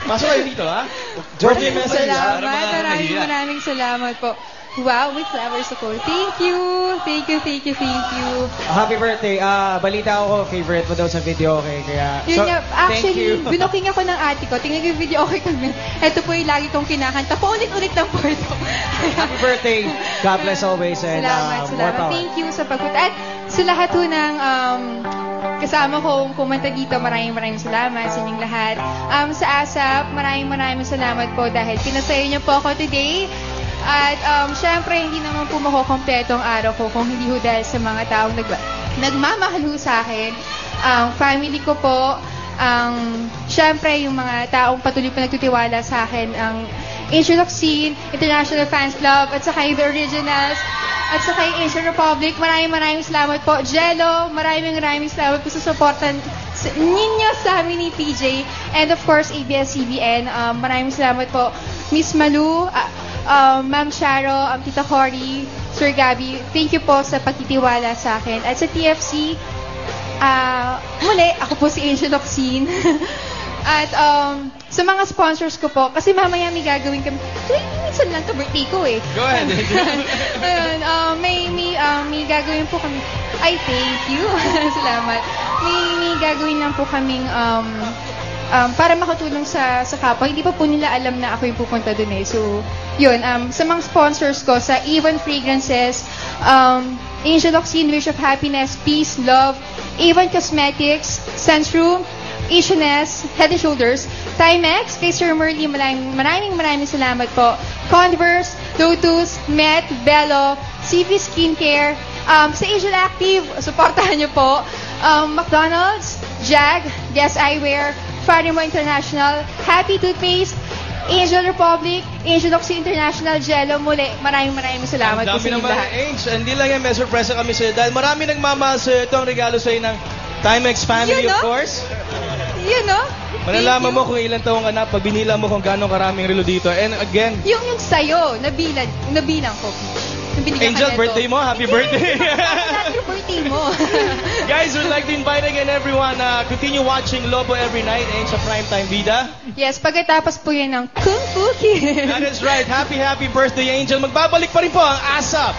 Pasok kayo dito, ha? Birthday message. Maraming salamat po. Wow, with flowers ako. Thank you. Happy birthday. Balita ako, favorite mo daw sa video, okay? Kaya, Yun nga, thank you. actually, binuking ako ng ate ko. Tingnan yung video, okay kami. Ito po yung lagi kong kinakanta. Paulit-ulit ng porto. Happy birthday. God bless always. And, Salamat. more power. Thank you sa pagpunta. At sa lahat po ng kasama kong pumunta dito, maraming salamat sa inyong lahat. Sa ASAP, maraming salamat po dahil pinasaya niyo po ako today. At syempre, hindi naman po makukompleto ang araw ko kung hindi ho dahil sa mga taong nagmamahal ho sa akin. Family ko po, syempre yung mga taong patuloy pa nagtitiwala sa akin, ang Angel Locsin, International Fans Club, at saka yung The Originals, at saka yung Asian Republic. Maraming salamat po. Jello, maraming salamat po sa supportan ninyo sa amin ni PJ. And of course, ABS-CBN. Maraming salamat po. Miss Malu, Ma'am Sharo, Tita Cory, Sir Gabby, thank you po sa pagtitiwala sa akin. At sa TFC, muli, ako po si Angel Locsin. At sa mga sponsors ko po, kasi mamaya may gagawin kami. Minsan lang to birthday ko eh. Go ahead. Ayun, may gagawin po kami. Ay, thank you. Salamat. May gagawin lang po kaming para makatulong sa kapwa. Hindi pa po nila alam na ako yung pupunta dun eh. So, yun. Sa mga sponsors ko, sa Avon Fragrances, Angel Locsin, Wish of Happiness, Peace, Love, Avon Cosmetics, Sense-Room, Asianness, Head & Shoulders, Timex, kay Sir Merly, maraming salamat po. Converse, Lotus, Met, Bello, CV Skincare, sa Angel Active, supportahan niyo po. McDonald's, Jag, Guess Eyewear, Farimo International, Happy Toothpaste, Angel Republic, Angel Locsin International, Jello, muli, maraming salamat po sa inyo lahat. Angel, hindi lang yan, may surpresa kami sa'yo dahil marami nagmamahal sa'yo. Ito ang regalo sa'yo ng Timex family, of course. Yun, no? Malalaman mo kung ilang taong ka na pag binila mo kung gano'ng karaming relo dito. And again, yung sa'yo, nabilang ko. Angel, birthday mo. Happy birthday. Happy birthday mo. Guys, we'd like to invite again everyone continue watching Lobo every night and sa Primetime Vida. Yes, pagkatapos po yan ng Kung Fu Kid. That is right. Happy birthday, Angel. Magbabalik pa rin po ang ASAP